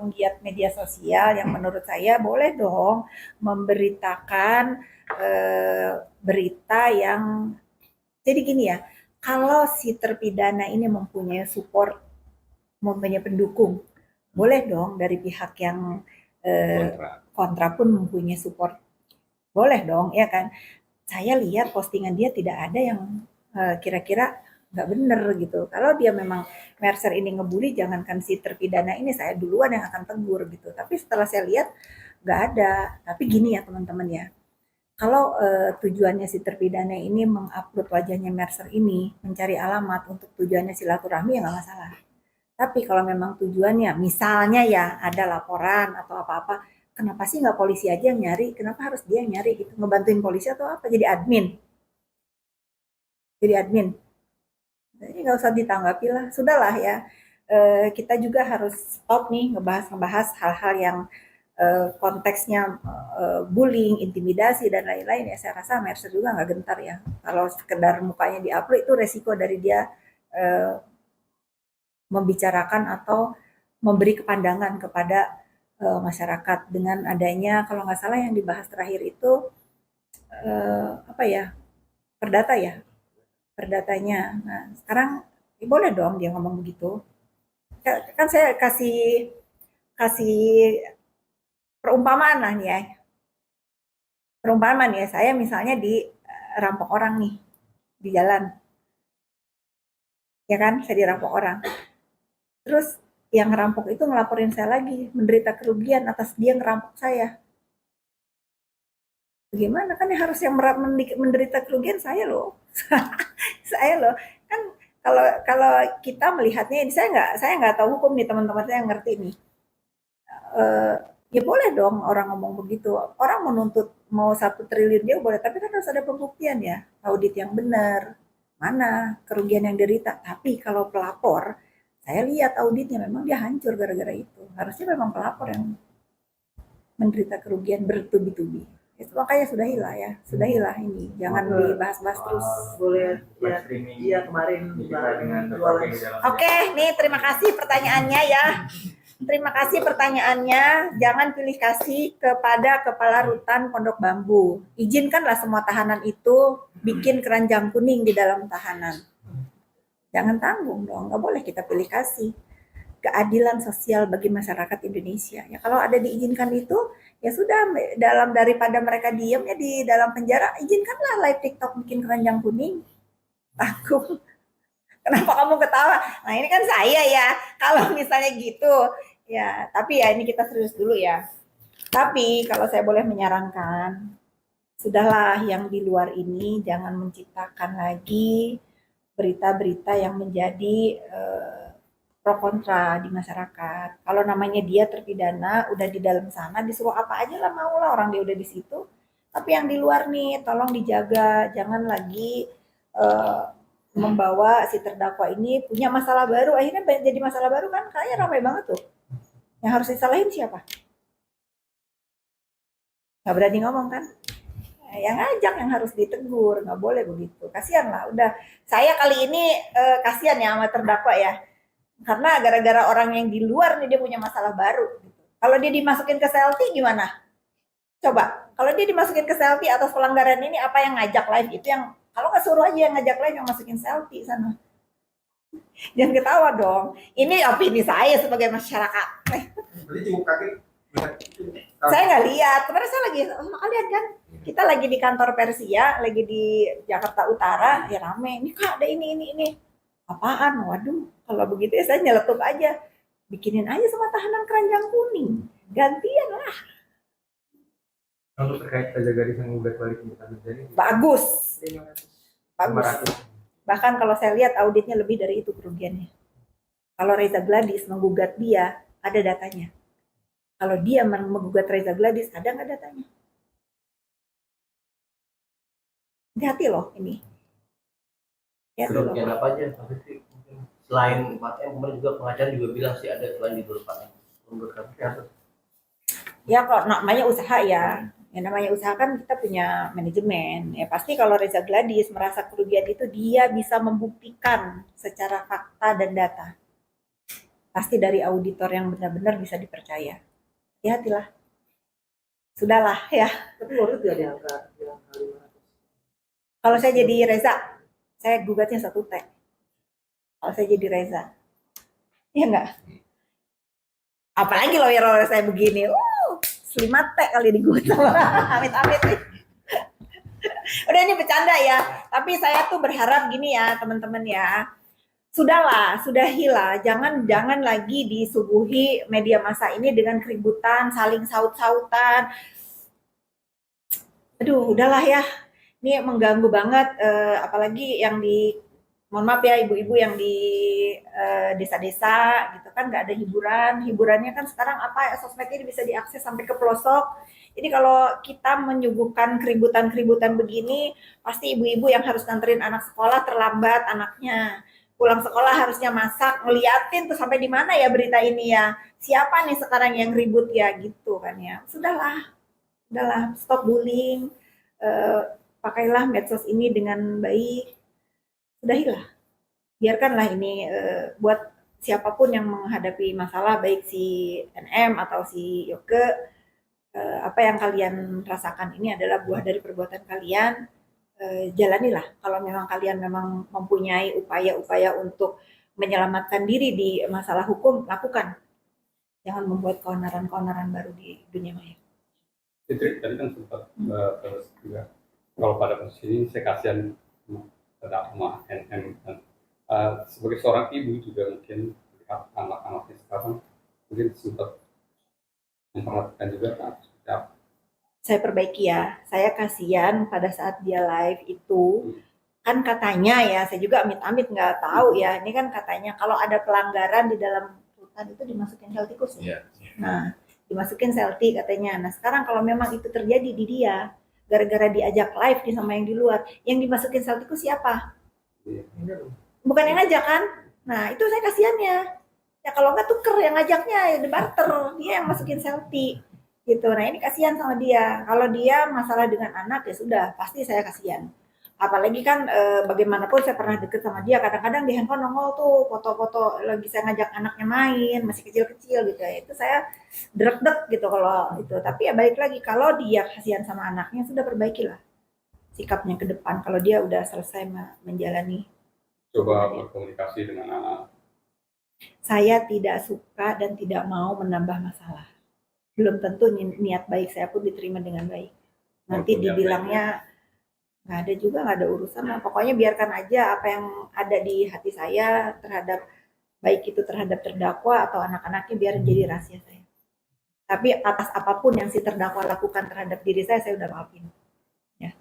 penggiat media sosial yang menurut saya boleh dong memberitakan berita yang jadi gini ya, kalau si terpidana ini mempunyai support, mempunyai pendukung, boleh dong dari pihak yang kontra pun mempunyai support, boleh dong ya kan. Saya lihat postingan dia tidak ada yang kira-kira nggak bener gitu. Kalau dia memang Mercer ini ngebully, jangankan si terpidana ini, saya duluan yang akan tegur gitu. Tapi setelah saya lihat nggak ada. Tapi gini ya teman-teman ya, kalau tujuannya si terpidana ini mengupload wajahnya Mercer ini, mencari alamat untuk tujuannya silaturahmi ya nggak masalah. Tapi kalau memang tujuannya, misalnya ya ada laporan atau apa-apa, kenapa sih nggak polisi aja yang nyari? Kenapa harus dia yang nyari gitu? Ngebantuin polisi atau apa? Jadi admin. Jadi admin. Jadi nggak usah ditanggapi lah. Sudahlah ya. Kita juga harus stop nih ngebahas hal-hal yang konteksnya bullying, intimidasi dan lain-lain ya. Saya rasa Mercer juga nggak gentar ya. Kalau sekedar mukanya diupload itu resiko dari dia membicarakan atau memberi kepandangan kepada masyarakat dengan adanya, kalau nggak salah yang dibahas terakhir itu apa ya, perdata ya, perdatanya. Nah sekarang ya boleh dong dia ngomong begitu. Kan saya kasih kasih perumpamaan lah nih ya, perumpamaan ya, saya misalnya di rampok orang nih di jalan, ya kan, saya dirampok orang. Terus yang ngerampok itu ngelaporin saya lagi, menderita kerugian atas dia ngerampok saya. Bagaimana kan yang harus yang menderita kerugian saya loh. Saya loh. Kan kalau kalau kita melihatnya ini, saya nggak tahu hukum nih, teman-teman saya yang ngerti nih. Eh, ya boleh dong orang ngomong begitu. Orang menuntut mau 1 triliun dia boleh, tapi kan harus ada pembuktian ya, audit yang benar. Mana kerugian yang derita. Tapi kalau pelapor, saya lihat auditnya memang dia hancur gara-gara itu. Harusnya memang pelapor yang menderita kerugian bertubi-tubi. Itu makanya sudahilah ya, sudahilah ini. Jangan dibahas-bahas terus. Boleh ya. Iya kemarin Oke, nih terima kasih pertanyaannya ya. Terima kasih pertanyaannya. Jangan pilih kasih kepada Kepala Rutan Pondok Bambu. Izinkanlah semua tahanan itu bikin keranjang kuning di dalam tahanan. Jangan tanggung dong, nggak boleh kita pilih kasih. Keadilan sosial bagi masyarakat Indonesia. Ya kalau ada diizinkan itu, ya sudah, dalam daripada mereka diem ya di dalam penjara, izinkanlah live TikTok bikin keranjang kuning. Aku, kenapa kamu ketawa? Nah ini kan saya ya, kalau misalnya gitu, ya tapi ya ini kita serius dulu ya. Tapi kalau saya boleh menyarankan, sudahlah yang di luar ini jangan menciptakan lagi berita-berita yang menjadi pro kontra di masyarakat. Kalau namanya dia terpidana, udah di dalam sana, disuruh apa aja lah mau lah, orang dia udah di situ. Tapi yang di luar nih, tolong dijaga, jangan lagi uh, membawa si terdakwa ini punya masalah baru, akhirnya jadi masalah baru kan, kayaknya ramai banget tuh. Yang harus disalahin siapa? Gak berani ngomong kan? Yang ngajak yang harus ditegur, nggak boleh begitu. Kasihan lah, udah. Saya kali ini kasihan ya sama terdakwa ya, karena gara-gara orang yang di luar nih dia punya masalah baru. Kalau dia dimasukin ke selfie gimana? Coba, kalau dia dimasukin ke selfie atas pelanggaran ini, apa yang ngajak live itu yang, kalau nggak suruh aja yang ngajak live yang masukin selfie sana. Jangan ketawa dong. Ini opini saya sebagai masyarakat. Saya nggak lihat. Kemarin saya lagi sama kalian kan. Kita lagi di kantor Persia, lagi di Jakarta Utara, ya rame. Ini kak ada ini. Apaan? Waduh, kalau begitu ya saya nyeletuk aja. Bikinin aja sama tahanan keranjang kuning. Gantian lah. Untuk terkait Reza Gadis yang menggugat balik jadi bagus. Bahkan kalau saya lihat auditnya lebih dari itu kerugiannya. Kalau Reza Gladys menggugat dia, ada datanya. Kalau dia menggugat Reza Gladys, ada nggak datanya? Hati-hati loh ini. Kerugian apa aja? Selain paten, kemudian juga pengacara juga bilang sih ada selain di paten. Ya kalau namanya usaha ya. Yang namanya usaha kan kita punya manajemen. Ya pasti kalau Reza Gladys merasa kerugian itu dia bisa membuktikan secara fakta dan data. pasti dari auditor yang benar-benar bisa dipercaya. Hati-hatilah. Sudahlah ya. Tapi waktu itu ada angka 500. Kalau saya jadi Reza, saya gugatnya 1 T. Kalau saya jadi Reza. Iya enggak? Apalagi lawyer saya begini. 5 T kali digugat sama amit-amit nih. Udah ini bercanda ya. Tapi saya tuh berharap gini ya teman-teman ya. Sudahlah, sudahilah. Jangan lagi disuguhi media massa ini dengan keributan, saling saut-sautan. Aduh, udahlah ya. Ini mengganggu banget. Apalagi yang di, mohon maaf ya ibu-ibu yang di desa-desa gitu kan, nggak ada hiburan. Hiburannya kan sekarang apa, sosmed ini bisa diakses sampai ke pelosok. Jadi kalau kita menyuguhkan keributan-keributan begini, pasti ibu-ibu yang harus nganterin anak sekolah terlambat anaknya. Pulang sekolah harusnya masak, ngeliatin tuh sampai di mana ya berita ini ya. Siapa nih sekarang yang ribut ya gitu kan ya. Udahlah, stop bullying. Pakailah medsos ini dengan baik. Sudahilah. Biarkanlah ini buat siapapun yang menghadapi masalah, baik si NM atau si Yoke, apa yang kalian rasakan ini adalah buah dari perbuatan kalian. Jalanilah. Kalau memang kalian memang mempunyai upaya-upaya untuk menyelamatkan diri di masalah hukum, lakukan. Jangan membuat keonaran-keonaran baru di dunia maya. Fitri tadi kan sempat terus juga kalau pada posisi ini saya kasihan terhadap sama NM dan sebagai seorang ibu juga mungkin lihat anak-anaknya sekarang mungkin sempat memperhatikan juga kan seperti apa. Saya perbaiki ya, saya kasihan pada saat dia live itu, kan katanya ya, saya juga amit-amit nggak tahu ya, ini kan katanya kalau ada pelanggaran di dalam rutan itu dimasukin sel tikus ya. Nah, dimasukin sel T katanya. Nah, sekarang kalau memang itu terjadi di dia, gara-gara diajak live nih sama yang di luar, yang dimasukin sel tikus siapa? Bukan yang ngajak kan? Nah, itu saya kasihannya. Ya kalau nggak tuker yang ngajaknya, ya barter, dia yang masukin sel T. Gitu. Nah ini kasihan sama dia. Kalau dia masalah dengan anak ya sudah pasti saya kasihan. Apalagi kan bagaimanapun saya pernah deket sama dia. Kadang-kadang di handphone nongol tuh foto-foto lagi saya ngajak anaknya main masih kecil-kecil gitu ya. Itu saya drek-dek gitu kalau itu. Tapi ya balik lagi kalau dia kasihan sama anaknya sudah perbaikilah sikapnya ke depan. Kalau dia udah selesai menjalani. Coba berkomunikasi dengan anak. Saya tidak suka dan tidak mau menambah masalah. Belum tentu niat baik saya pun diterima dengan baik. Nanti dibilangnya nggak ada juga, nggak ada urusan lah. Pokoknya biarkan aja apa yang ada di hati saya terhadap, baik itu terhadap terdakwa atau anak-anaknya, biar jadi rahasia saya. Tapi atas apapun yang si terdakwa lakukan terhadap diri saya udah maafin. Ya.